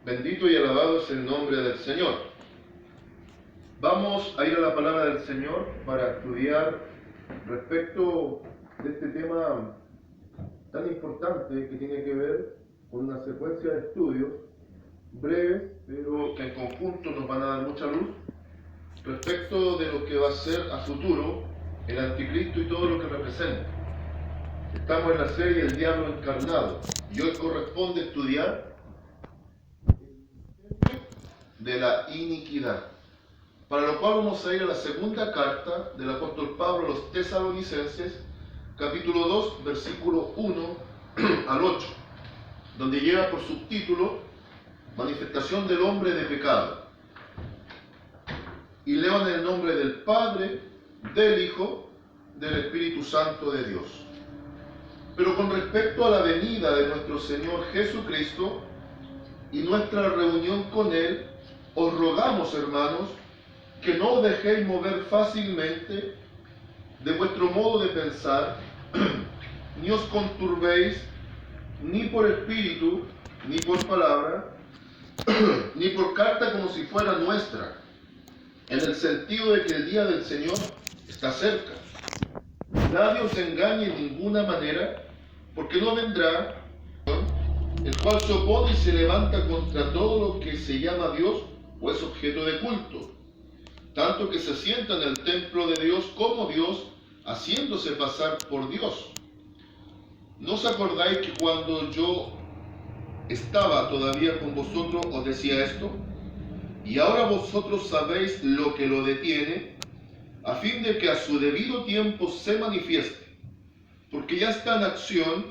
Bendito y alabado es el nombre del Señor. Vamos a ir a la palabra del Señor para estudiar respecto de este tema tan importante que tiene que ver con una secuencia de estudios breves, pero que en conjunto nos van a dar mucha luz respecto de lo que va a ser a futuro el anticristo y todo lo que representa. Estamos en la serie El Diablo Encarnado y hoy corresponde estudiar de la iniquidad, para lo cual vamos a ir a la segunda carta del apóstol Pablo a los Tesalonicenses, capítulo 2, versículo 1 al 8, donde lleva por subtítulo Manifestación del hombre de pecado. Y leo en el nombre del Padre, del Hijo, del Espíritu Santo de Dios. Pero con respecto a la venida de nuestro Señor Jesucristo y nuestra reunión con Él, os rogamos, hermanos, que no os dejéis mover fácilmente de vuestro modo de pensar, ni os conturbéis, ni por espíritu, ni por palabra, ni por carta como si fuera nuestra, en el sentido de que el día del Señor está cerca. Nadie os engañe en ninguna manera, porque no vendrá el cual se opone y se levanta contra todo lo que se llama Dios o es objeto de culto, tanto que se sienta en el templo de Dios como Dios, haciéndose pasar por Dios. ¿No os acordáis que cuando yo estaba todavía con vosotros os decía esto? Y ahora vosotros sabéis lo que lo detiene, a fin de que a su debido tiempo se manifieste, porque ya está en acción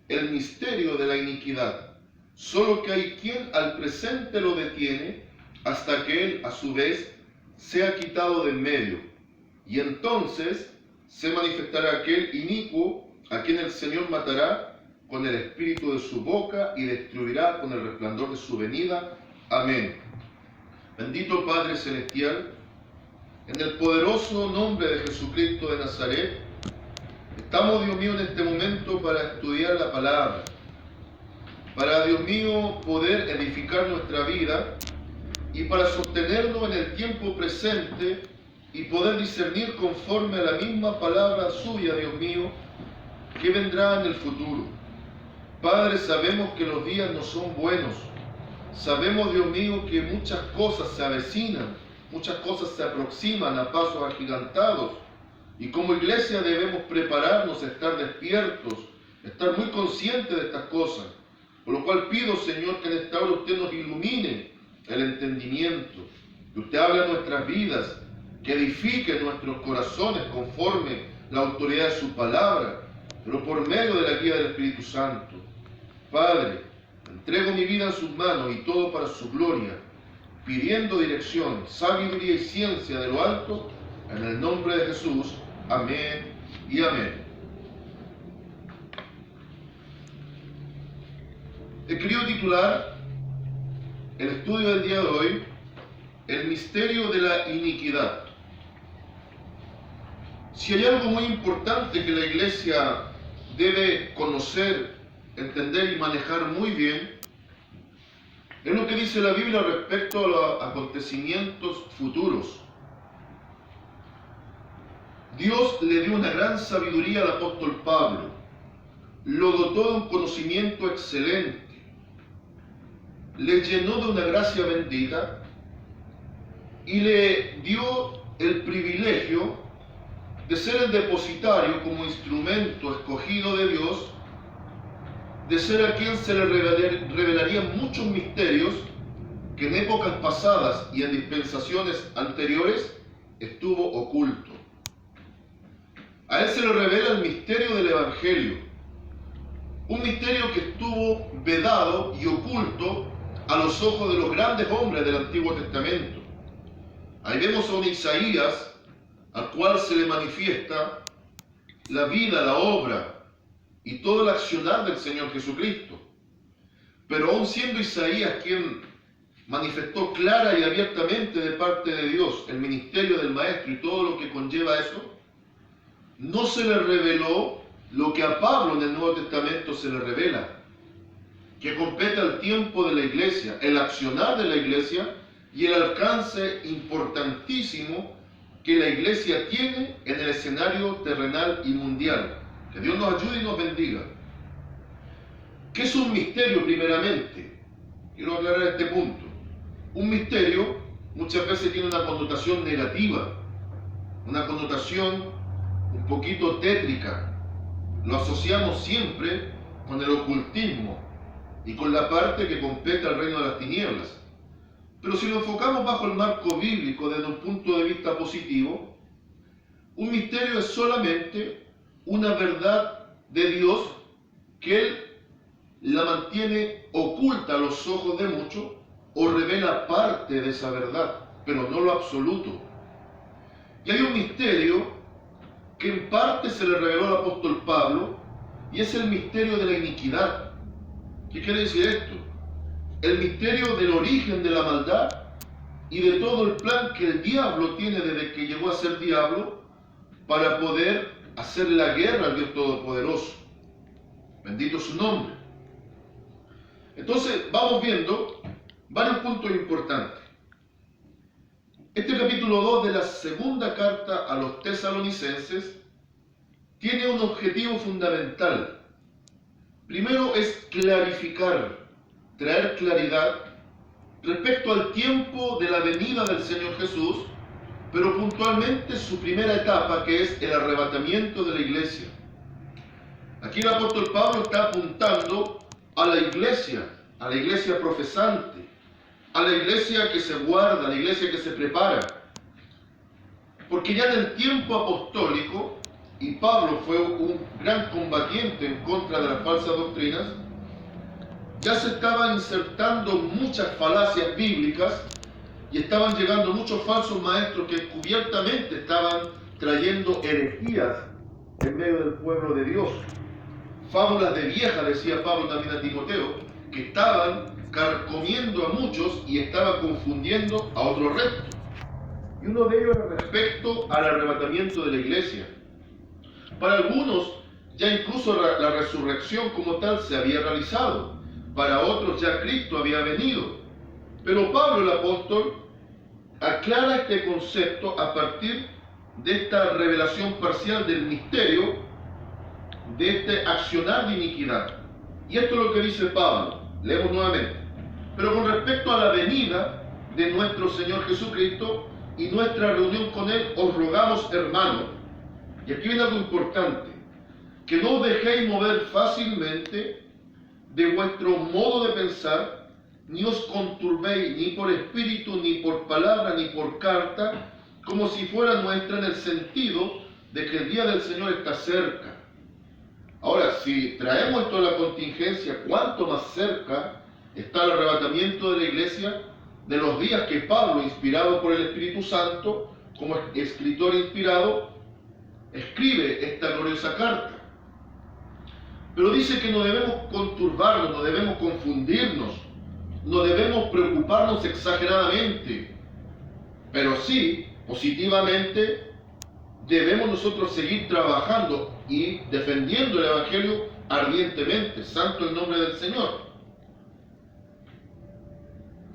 el misterio de la iniquidad, solo que hay quien al presente lo detiene, hasta que él a su vez sea quitado de en medio, y entonces se manifestará aquel inicuo a quien el Señor matará con el espíritu de su boca y destruirá con el resplandor de su venida. Amén. Bendito Padre Celestial, en el poderoso nombre de Jesucristo de Nazaret, estamos, Dios mío, en este momento para estudiar la palabra, para, Dios mío, poder edificar nuestra vida y para sostenernos en el tiempo presente y poder discernir conforme a la misma palabra suya, Dios mío, que vendrá en el futuro. Padre, sabemos que los días no son buenos. Sabemos, Dios mío, que muchas cosas se avecinan, muchas cosas se aproximan a pasos agigantados. Y como iglesia debemos prepararnos a estar despiertos, estar muy conscientes de estas cosas. Por lo cual pido, Señor, que en esta hora usted nos ilumine el entendimiento, que usted hable a nuestras vidas, que edifique nuestros corazones conforme la autoridad de su palabra, pero por medio de la guía del Espíritu Santo. Padre, entrego mi vida en sus manos y todo para su gloria, pidiendo dirección, sabiduría y ciencia de lo alto, en el nombre de Jesús. Amén y amén. He querido titular el estudio del día de hoy, El misterio de la iniquidad. Si hay algo muy importante que la iglesia debe conocer, entender y manejar muy bien, es lo que dice la Biblia respecto a los acontecimientos futuros. Dios le dio una gran sabiduría al apóstol Pablo, lo dotó de un conocimiento excelente, le llenó de una gracia bendita y le dio el privilegio de ser el depositario como instrumento escogido de Dios, de ser a quien se le revelarían muchos misterios que en épocas pasadas y en dispensaciones anteriores estuvo oculto. A él se le revela el misterio del Evangelio, un misterio que estuvo vedado y oculto a los ojos de los grandes hombres del Antiguo Testamento. Ahí vemos a un Isaías al cual se le manifiesta la vida, la obra y todo el accionar del Señor Jesucristo. Pero aun siendo Isaías quien manifestó clara y abiertamente de parte de Dios el ministerio del Maestro y todo lo que conlleva eso, no se le reveló lo que a Pablo en el Nuevo Testamento se le revela, que compete al tiempo de la iglesia, el accionar de la iglesia y el alcance importantísimo que la iglesia tiene en el escenario terrenal y mundial. Que Dios nos ayude y nos bendiga. ¿Qué es un misterio primeramente? Quiero aclarar este punto. Un misterio muchas veces tiene una connotación negativa, una connotación un poquito tétrica. Lo asociamos siempre con el ocultismo y con la parte que compete al reino de las tinieblas. Pero si lo enfocamos bajo el marco bíblico desde un punto de vista positivo, un misterio es solamente una verdad de Dios que Él la mantiene oculta a los ojos de muchos o revela parte de esa verdad, pero no lo absoluto. Y hay un misterio que en parte se le reveló al apóstol Pablo y es el misterio de la iniquidad. ¿Qué quiere decir esto? El misterio del origen de la maldad y de todo el plan que el diablo tiene desde que llegó a ser diablo para poder hacer la guerra al Dios Todopoderoso. Bendito su nombre. Entonces vamos viendo varios puntos importantes. Este capítulo 2 de la segunda carta a los tesalonicenses tiene un objetivo fundamental. Primero es clarificar, traer claridad respecto al tiempo de la venida del Señor Jesús, pero puntualmente su primera etapa, que es el arrebatamiento de la iglesia. Aquí el apóstol Pablo está apuntando a la iglesia profesante, a la iglesia que se guarda, a la iglesia que se prepara. Porque ya en el tiempo apostólico, y Pablo fue un gran combatiente en contra de las falsas doctrinas, ya se estaban insertando muchas falacias bíblicas y estaban llegando muchos falsos maestros que encubiertamente estaban trayendo herejías en medio del pueblo de Dios. Fábulas de vieja, decía Pablo también a Timoteo, que estaban carcomiendo a muchos y estaban confundiendo a otros restos. Y uno de ellos era respecto al arrebatamiento de la iglesia. Para algunos, ya incluso la resurrección como tal se había realizado. Para otros ya Cristo había venido. Pero Pablo el apóstol aclara este concepto a partir de esta revelación parcial del misterio, de este accionar de iniquidad. Y esto es lo que dice Pablo. Leemos nuevamente. Pero con respecto a la venida de nuestro Señor Jesucristo y nuestra reunión con Él, os rogamos, hermanos, y aquí viene algo importante, que no os dejéis mover fácilmente de vuestro modo de pensar, ni os conturbéis ni por espíritu, ni por palabra, ni por carta, como si fuera nuestra, en el sentido de que el día del Señor está cerca. Ahora, si traemos esto a la contingencia, ¿cuánto más cerca está el arrebatamiento de la iglesia de los días que Pablo, inspirado por el Espíritu Santo, como escritor inspirado, escribe esta gloriosa carta? Pero dice que no debemos conturbarnos, no debemos confundirnos, no debemos preocuparnos exageradamente, pero sí, positivamente, debemos nosotros seguir trabajando y defendiendo el Evangelio ardientemente. Santo el nombre del Señor.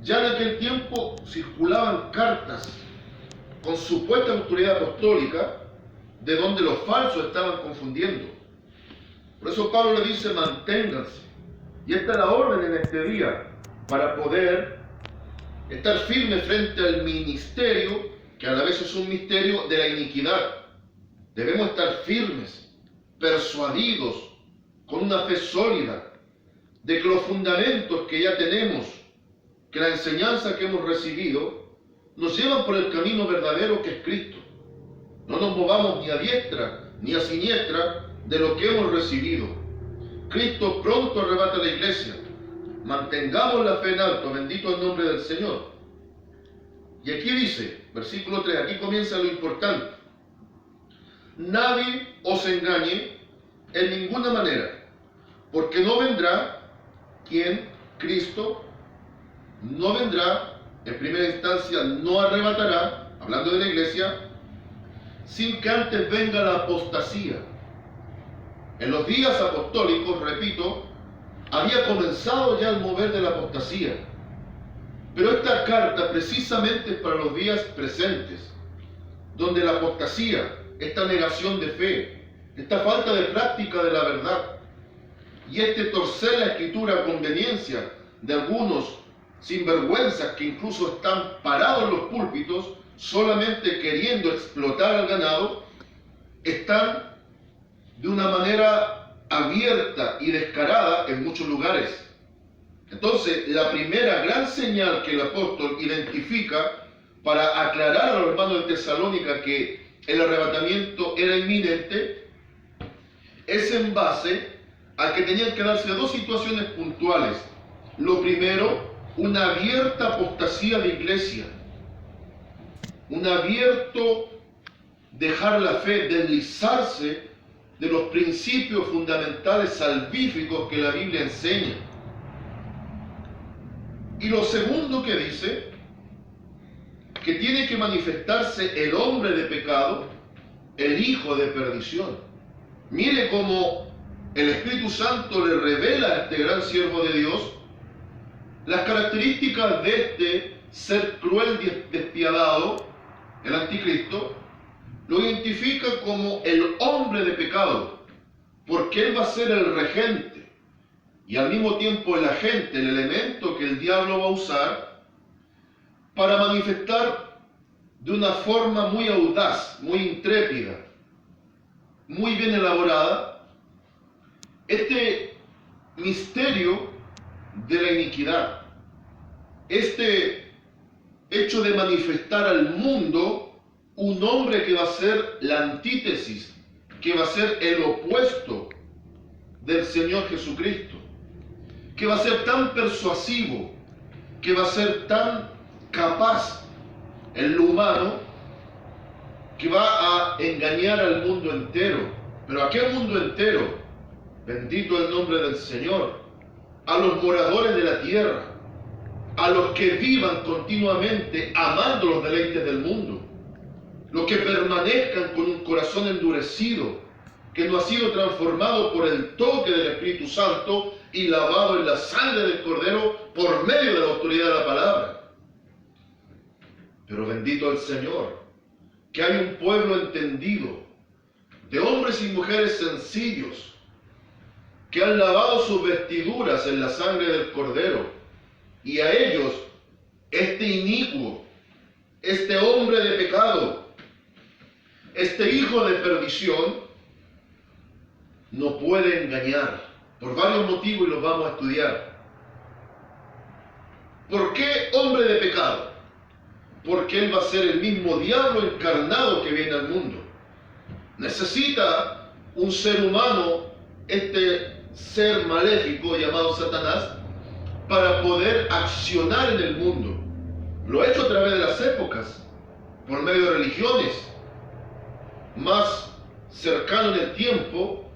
Ya en aquel tiempo circulaban cartas con supuesta autoridad apostólica, de donde los falsos estaban confundiendo. Por eso Pablo le dice: manténganse. Y esta es la orden en este día, para poder estar firme frente al ministerio, que a la vez es un misterio de la iniquidad. Debemos estar firmes, persuadidos, con una fe sólida, de que los fundamentos que ya tenemos, que la enseñanza que hemos recibido, nos llevan por el camino verdadero que es Cristo. No nos movamos ni a diestra ni a siniestra de lo que hemos recibido. Cristo pronto arrebata la iglesia. Mantengamos la fe en alto, bendito el nombre del Señor. Y aquí dice, versículo 3, aquí comienza lo importante. Nadie os engañe en ninguna manera, porque no vendrá quien, Cristo, no vendrá, en primera instancia no arrebatará, hablando de la iglesia, sin que antes venga la apostasía. En los días apostólicos, repito, había comenzado ya el mover de la apostasía. Pero esta carta precisamente es para los días presentes, donde la apostasía, esta negación de fe, esta falta de práctica de la verdad y este torcer la escritura a conveniencia de algunos sinvergüenzas que incluso están parados en los púlpitos solamente queriendo explotar al ganado, están de una manera abierta y descarada en muchos lugares. Entonces, la primera gran señal que el apóstol identifica para aclarar a los hermanos de Tesalónica que el arrebatamiento era inminente es en base a que tenían que darse dos situaciones puntuales. Lo primero, una abierta apostasía de iglesia, un abierto dejar la fe, deslizarse de los principios fundamentales salvíficos que la Biblia enseña. Y lo segundo que dice, que tiene que manifestarse el hombre de pecado, el hijo de perdición. Mire cómo el Espíritu Santo le revela a este gran siervo de Dios las características de este ser cruel y despiadado, el anticristo. Lo identifica como el hombre de pecado, porque él va a ser el regente y al mismo tiempo el agente, el elemento que el diablo va a usar para manifestar de una forma muy audaz, muy intrépida, muy bien elaborada, este misterio de la iniquidad, este hecho de manifestar al mundo un hombre que va a ser la antítesis, que va a ser el opuesto del Señor Jesucristo, que va a ser tan persuasivo, que va a ser tan capaz en lo humano, que va a engañar al mundo entero. ¿Pero a qué mundo entero? Bendito el nombre del Señor. A los moradores de la tierra, a los que vivan continuamente amando los deleites del mundo, los que permanezcan con un corazón endurecido, que no ha sido transformado por el toque del Espíritu Santo y lavado en la sangre del Cordero por medio de la autoridad de la palabra. Pero bendito el Señor, que hay un pueblo entendido, de hombres y mujeres sencillos, que han lavado sus vestiduras en la sangre del Cordero, y a ellos este inicuo, este hombre de pecado, este hijo de perdición, no puede engañar por varios motivos y los vamos a estudiar. ¿Por qué hombre de pecado? Porque él va a ser el mismo diablo encarnado que viene al mundo. Necesita un ser humano, este ser maléfico llamado Satanás, para poder accionar en el mundo. Lo ha hecho a través de las épocas, por medio de religiones. Más cercano en el tiempo,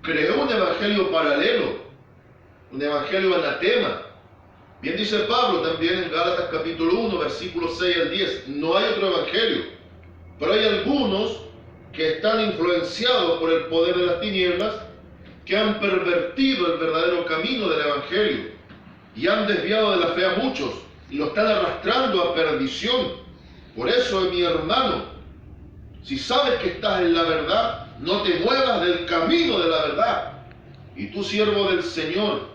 creó un evangelio paralelo, un evangelio anatema. Bien dice Pablo también en Gálatas capítulo 1, versículos 6 al 10, no hay otro evangelio, pero hay algunos que están influenciados por el poder de las tinieblas, que han pervertido el verdadero camino del evangelio y han desviado de la fe a muchos y lo están arrastrando a perdición. Por eso, mi hermano, si sabes que estás en la verdad, no te muevas del camino de la verdad. Y tú, siervo del Señor,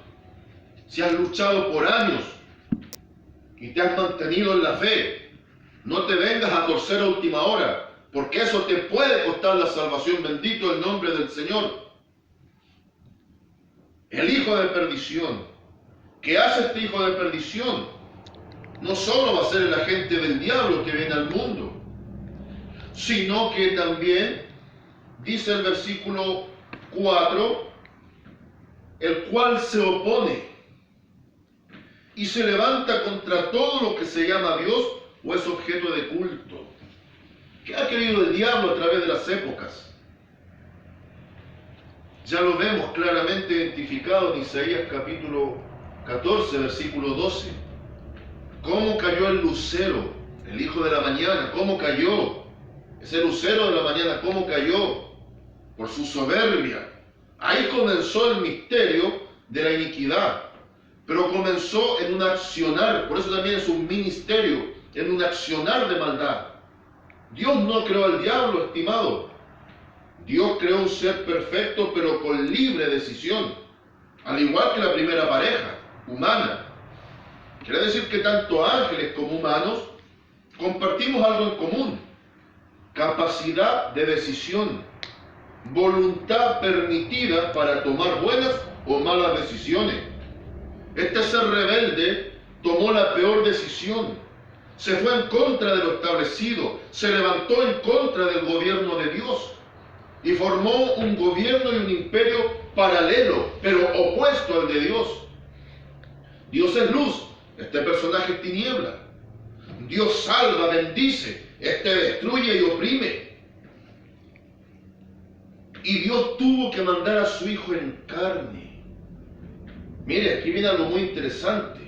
si has luchado por años y te has mantenido en la fe, no te vengas a torcer a última hora, porque eso te puede costar la salvación. Bendito el nombre del Señor. El hijo de perdición. ¿Qué hace este hijo de perdición? No solo va a ser el agente del diablo que viene al mundo, sino que también, dice el versículo 4, el cual se opone y se levanta contra todo lo que se llama Dios o es objeto de culto. ¿Qué ha querido el diablo a través de las épocas? Ya lo vemos claramente identificado en Isaías capítulo 14, versículo 12. ¿Cómo cayó el lucero, el hijo de la mañana? ¿Cómo cayó? Ese lucero de la mañana, ¿cómo cayó? Por su soberbia. Ahí comenzó el misterio de la iniquidad, pero comenzó en un accionar, por eso también es un ministerio, en un accionar de maldad. Dios no creó al diablo, estimado. Dios creó un ser perfecto, pero con libre decisión, al igual que la primera pareja humana. Quiere decir que tanto ángeles como humanos compartimos algo en común: capacidad de decisión, voluntad permitida para tomar buenas o malas decisiones. Este ser rebelde tomó la peor decisión, se fue en contra de lo establecido, se levantó en contra del gobierno de Dios y formó un gobierno y un imperio paralelo, pero opuesto al de Dios. Dios es luz, este personaje es tiniebla. Dios salva, bendice, este destruye y oprime. Y Dios tuvo que mandar a su Hijo en carne. Mire, aquí viene algo muy interesante.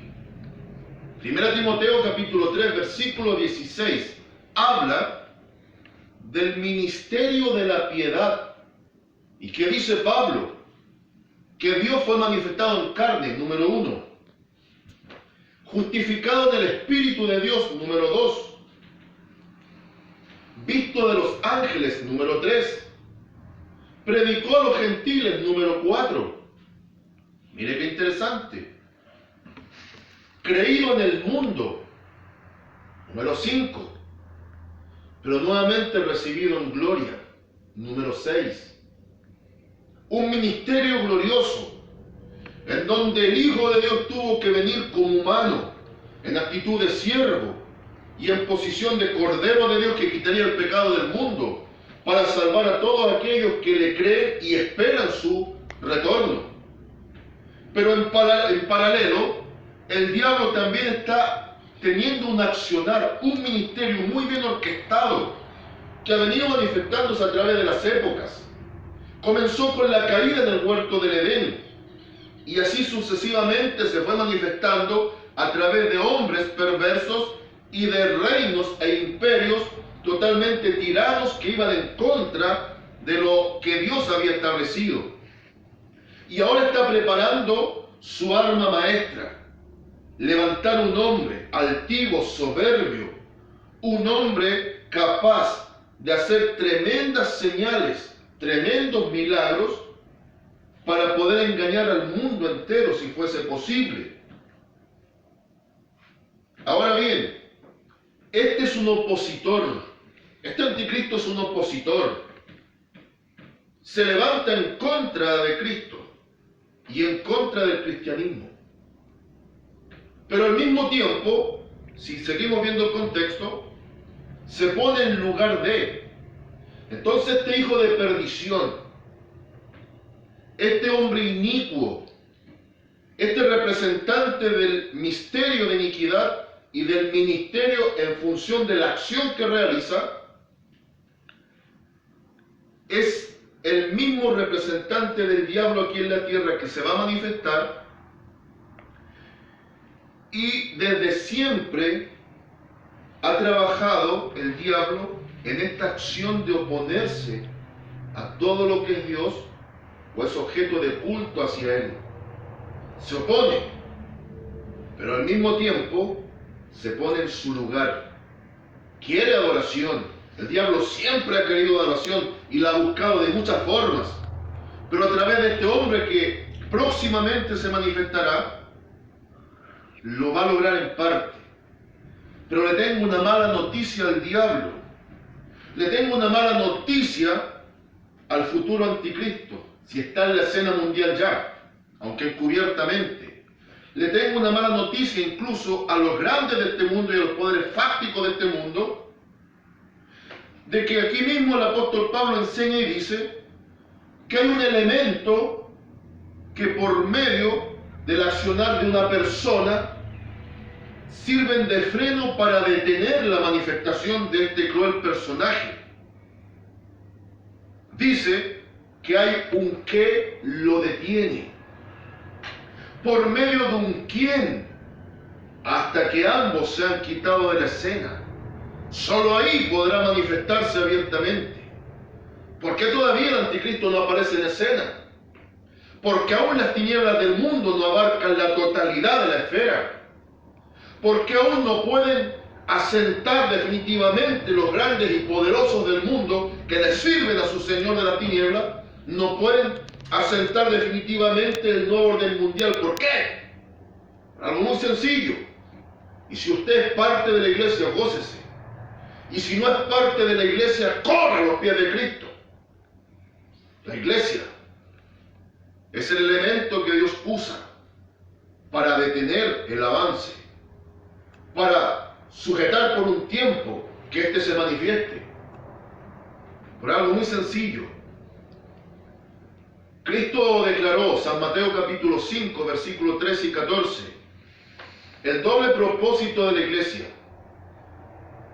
1 Timoteo capítulo 3, versículo 16, habla del ministerio de la piedad. ¿Y qué dice Pablo? Que Dios fue manifestado en carne, número 1. Justificado en el Espíritu de Dios, número 2. Visto de los ángeles, número 3. Predicó a los gentiles, número 4. Mire qué interesante. Creído en el mundo, número 5. Pero nuevamente recibido en gloria, número 6. Un ministerio glorioso, en donde el Hijo de Dios tuvo que venir como humano, en actitud de siervo y en posición de Cordero de Dios que quitaría el pecado del mundo, para salvar a todos aquellos que le creen y esperan su retorno. Pero en paralelo, el diablo también está teniendo un accionar, un ministerio muy bien orquestado, que ha venido manifestándose a través de las épocas. Comenzó con la caída en el huerto del Edén, y así sucesivamente se fue manifestando a través de hombres perversos y de reinos e imperios totalmente tiranos que iban en contra de lo que Dios había establecido. Y ahora está preparando su arma maestra: levantar un hombre altivo, soberbio, un hombre capaz de hacer tremendas señales, tremendos milagros, para poder engañar al mundo entero si fuese posible. Ahora bien, este es un opositor, este anticristo es un opositor. Se levanta en contra de Cristo y en contra del cristianismo. Pero al mismo tiempo, si seguimos viendo el contexto, se pone en lugar de. Entonces este hijo de perdición, este hombre inicuo, este representante del misterio de iniquidad y del ministerio en función de la acción que realiza, es el mismo representante del diablo aquí en la tierra que se va a manifestar, y desde siempre ha trabajado el diablo en esta acción de oponerse a todo lo que es Dios o es objeto de culto hacia Él. Se opone, pero al mismo tiempo se pone en su lugar. Quiere adoración. El diablo siempre ha querido adoración y la ha buscado de muchas formas, pero a través de este hombre que próximamente se manifestará, lo va a lograr en parte. Pero le tengo una mala noticia al diablo. Le tengo una mala noticia al futuro anticristo, si está en la escena mundial ya, aunque encubiertamente. Le tengo una mala noticia incluso a los grandes de este mundo y a los poderes fácticos de este mundo, de que aquí mismo el apóstol Pablo enseña y dice que hay un elemento que por medio del accionar de una persona sirven de freno para detener la manifestación de este cruel personaje. Dice que hay un qué lo detiene, por medio de un quién, hasta que ambos se han quitado de la escena. Solo ahí podrá manifestarse abiertamente. ¿Por qué todavía el anticristo no aparece en escena? porque aún las tinieblas del mundo no abarcan la totalidad de la esfera, porque aún no pueden asentar definitivamente los grandes y poderosos del mundo que les sirven a su Señor de la tiniebla, no pueden asentar definitivamente el nuevo orden mundial. ¿Por qué? Algo muy sencillo. Y si usted es parte de la iglesia, gócese. Y si no es parte de la iglesia, corra a los pies de Cristo. La iglesia es el elemento que Dios usa para detener el avance, para sujetar por un tiempo que éste se manifieste. Por algo muy sencillo. Cristo declaró, San Mateo capítulo 5, versículos 13 y 14, el doble propósito de la iglesia.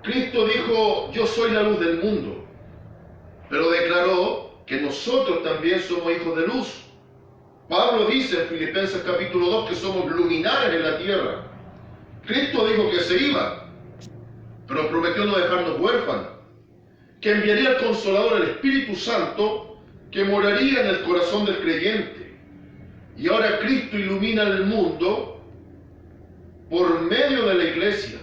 Cristo dijo, yo soy la luz del mundo, pero declaró que nosotros también somos hijos de luz. Pablo dice en Filipenses capítulo 2 que somos luminares en la tierra. Cristo dijo que se iba, pero prometió no dejarnos huérfanos, que enviaría al Consolador, el Espíritu Santo, que moraría en el corazón del creyente. Y ahora Cristo ilumina el mundo por medio de la iglesia.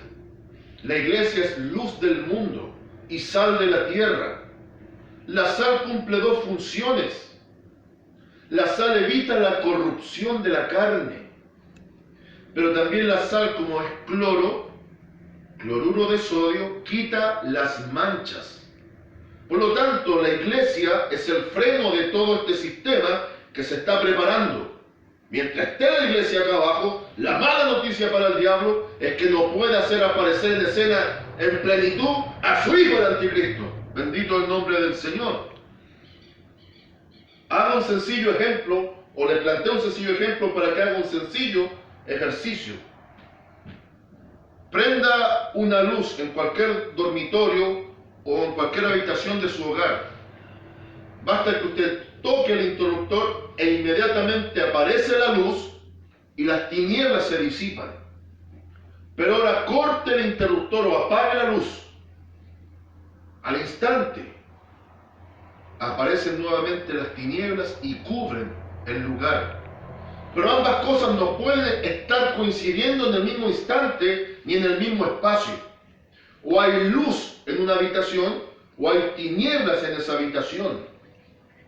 La iglesia es luz del mundo y sal de la tierra. La sal cumple dos funciones. La sal evita la corrupción de la carne, pero también la sal, como es cloruro de sodio, quita las manchas. Por lo tanto, la iglesia es el freno de todo este sistema que se está preparando. Mientras esté la iglesia acá abajo, la mala noticia para el diablo es que no puede hacer aparecer en escena en plenitud a su hijo el anticristo. Bendito el nombre del Señor. Haga un sencillo ejemplo, o le planteo un sencillo ejemplo para que haga un sencillo ejercicio. Prenda una luz en cualquier dormitorio o en cualquier habitación de su hogar. Basta que usted toque el interruptor e inmediatamente aparece la luz y las tinieblas se disipan. Pero ahora corte el interruptor o apague la luz. Al instante aparecen nuevamente las tinieblas y cubren el lugar. Pero ambas cosas no pueden estar coincidiendo en el mismo instante ni en el mismo espacio. O hay luz en una habitación o hay tinieblas en esa habitación.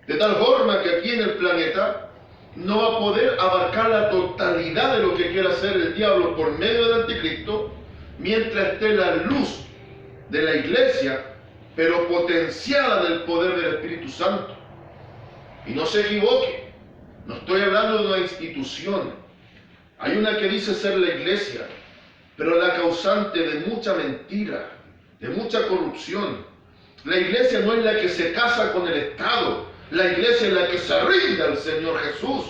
De tal forma que aquí en el planeta no va a poder abarcar la totalidad de lo que quiera hacer el diablo por medio del anticristo, mientras esté la luz de la iglesia, pero potenciada del poder del Espíritu Santo. Y no se equivoque, no estoy hablando de una institución. Hay una que dice ser la iglesia, pero la causante de mucha mentira, de mucha corrupción. La iglesia no es la que se casa con el Estado, la iglesia es la que se rinde al Señor Jesús.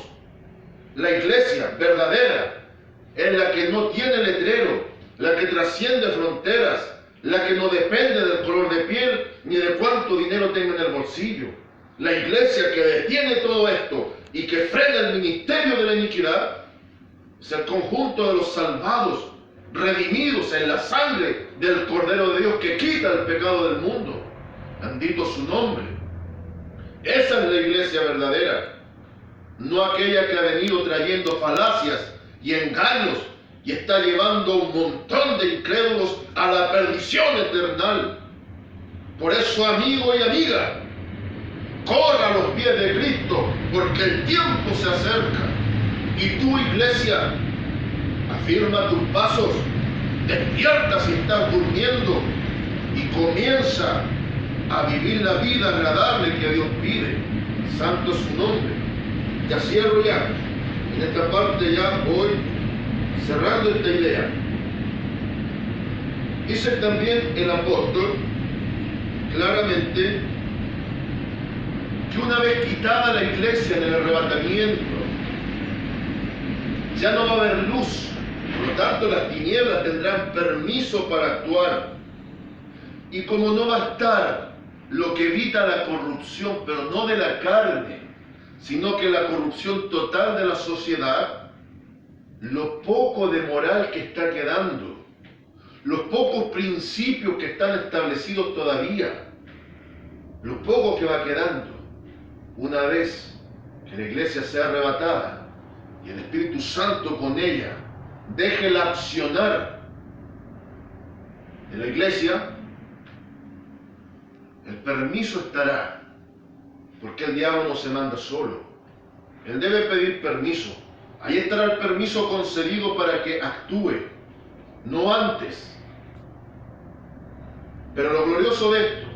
La iglesia verdadera es la que no tiene letrero, la que trasciende fronteras, la que no depende del color de piel ni de cuánto dinero tenga en el bolsillo. La iglesia que detiene todo esto y que frena el ministerio de la iniquidad es el conjunto de los salvados, redimidos en la sangre del Cordero de Dios que quita el pecado del mundo. Bendito su nombre. Esa es la iglesia verdadera, no aquella que ha venido trayendo falacias y engaños y está llevando un montón de incrédulos a la perdición eterna. Por eso, amigo y amiga, corra a los pies de Cristo, porque el tiempo se acerca. Y tú, iglesia, afirma tus pasos, despierta si estás durmiendo y comienza a vivir la vida agradable que Dios pide. Santo es su nombre. Ya cierro ya. En esta parte ya voy cerrando esta idea. Dice también el apóstol claramente que una vez quitada la iglesia en el arrebatamiento, ya no va a haber luz. Por lo tanto, las tinieblas tendrán permiso para actuar. Y como no va a estar lo que evita la corrupción, pero no de la carne, sino que la corrupción total de la sociedad, lo poco de moral que está quedando, los pocos principios que están establecidos todavía, lo poco que va quedando, una vez que la iglesia sea arrebatada y el Espíritu Santo con ella deje el accionar de la iglesia, el permiso estará, porque el diablo no se manda solo. Él debe pedir permiso. Ahí estará el permiso concedido para que actúe, no antes. Pero lo glorioso de esto,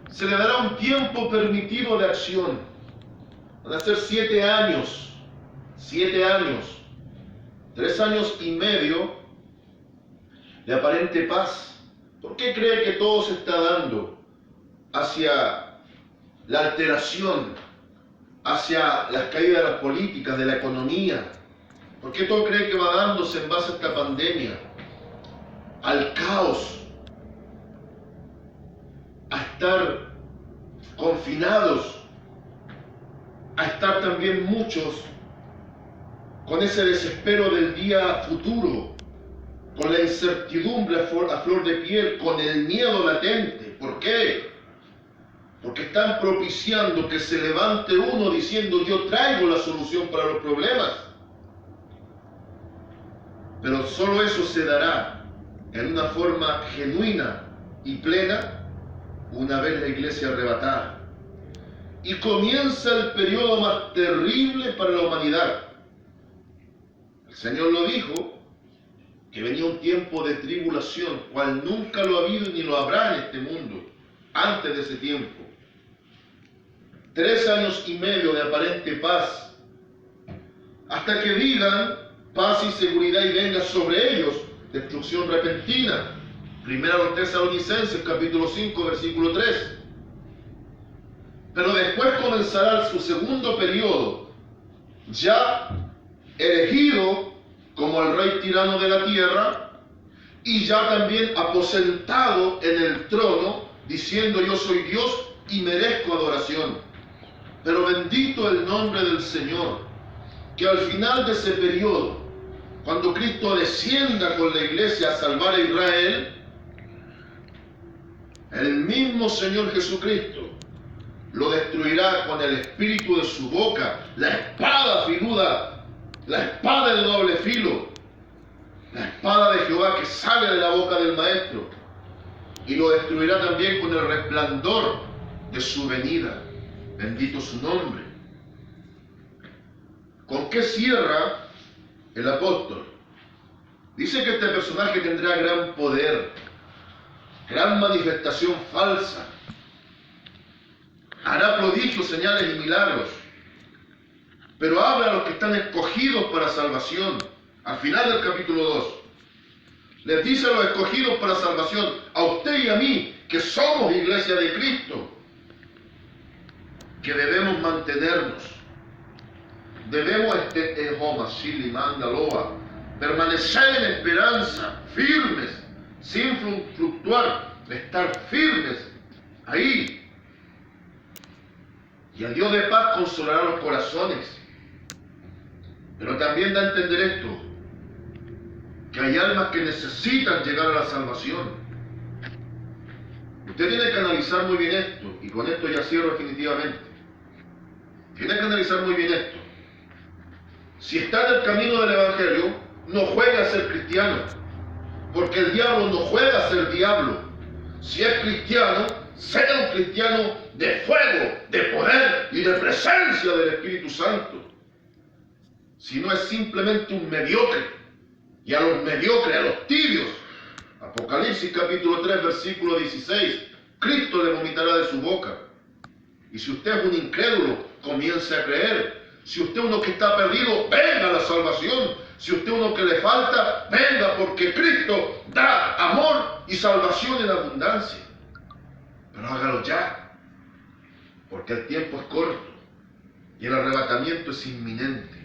se le dará un tiempo permitido de acción. Van a ser 7 años, 3 años y medio de aparente paz. ¿Por qué cree que todo se está dando hacia la alteración, hacia las caídas de las políticas, de la economía? ¿Por qué todo cree que va dándose en base a esta pandemia? Al caos, a estar confinados, a estar también muchos con ese desespero del día futuro, con la incertidumbre a flor de piel, con el miedo latente. ¿Por qué? Porque están propiciando que se levante uno diciendo: yo traigo la solución para los problemas. Pero solo eso se dará en una forma genuina y plena una vez la iglesia arrebatada. Y comienza el periodo más terrible para la humanidad. El Señor lo dijo, que venía un tiempo de tribulación, cual nunca lo ha habido ni lo habrá en este mundo, antes de ese tiempo. 3 años y medio de aparente paz, hasta que digan paz y seguridad y venga sobre ellos destrucción repentina. Primera a los Tesalonicenses, capítulo 5, versículo 3. Pero después comenzará su segundo periodo, ya elegido como el rey tirano de la tierra, y ya también aposentado en el trono, diciendo: yo soy Dios y merezco adoración. Pero bendito el nombre del Señor, que al final de ese periodo, cuando Cristo descienda con la iglesia a salvar a Israel, el mismo Señor Jesucristo lo destruirá con el espíritu de su boca, la espada filuda, la espada de doble filo, la espada de Jehová que sale de la boca del Maestro, y lo destruirá también con el resplandor de su venida. Bendito su nombre. ¿Con qué cierra el apóstol? Dice que este personaje tendrá gran poder, gran manifestación falsa, hará prodigios, señales y milagros, pero habla a los que están escogidos para salvación. Al final del capítulo 2 les dice a los escogidos para salvación, a usted y a mí, que somos iglesia de Cristo, que debemos mantenernos, debemos permanecer en esperanza, firmes, sin fluctuar, estar firmes ahí. Y el Dios de paz consolará los corazones. Pero también da a entender esto, que hay almas que necesitan llegar a la salvación. Usted tiene que analizar muy bien esto, y con esto ya cierro definitivamente. Tiene que analizar muy bien esto. Si está en el camino del Evangelio, no juega a ser cristiano, porque el diablo no juega a ser diablo. Si es cristiano, sea un cristiano de fuego, de poder y de presencia del Espíritu Santo. Si no es simplemente un mediocre, y a los mediocres, a los tibios, Apocalipsis capítulo 3, versículo 16, Cristo le vomitará de su boca. Y si usted es un incrédulo, comience a creer. Si usted es uno que está perdido, venga a la salvación. Si usted es uno que le falta, venga, porque Cristo da amor y salvación en abundancia. Pero hágalo ya, porque el tiempo es corto y el arrebatamiento es inminente.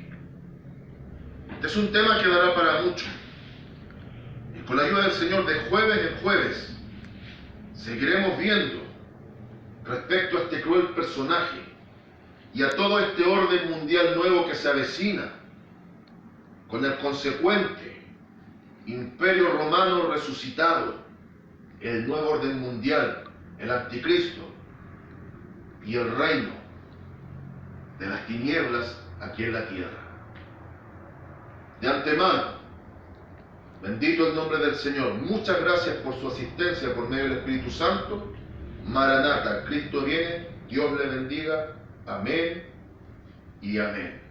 Este es un tema que dará para mucho. Y con la ayuda del Señor, de jueves en jueves, seguiremos viendo respecto a este cruel personaje y a todo este orden mundial nuevo que se avecina, con el consecuente imperio romano resucitado, el nuevo orden mundial, el anticristo y el reino de las tinieblas aquí en la tierra. De antemano, bendito el nombre del Señor. Muchas gracias por su asistencia por medio del Espíritu Santo. Maranata, Cristo viene. Dios le bendiga. Amén y amén.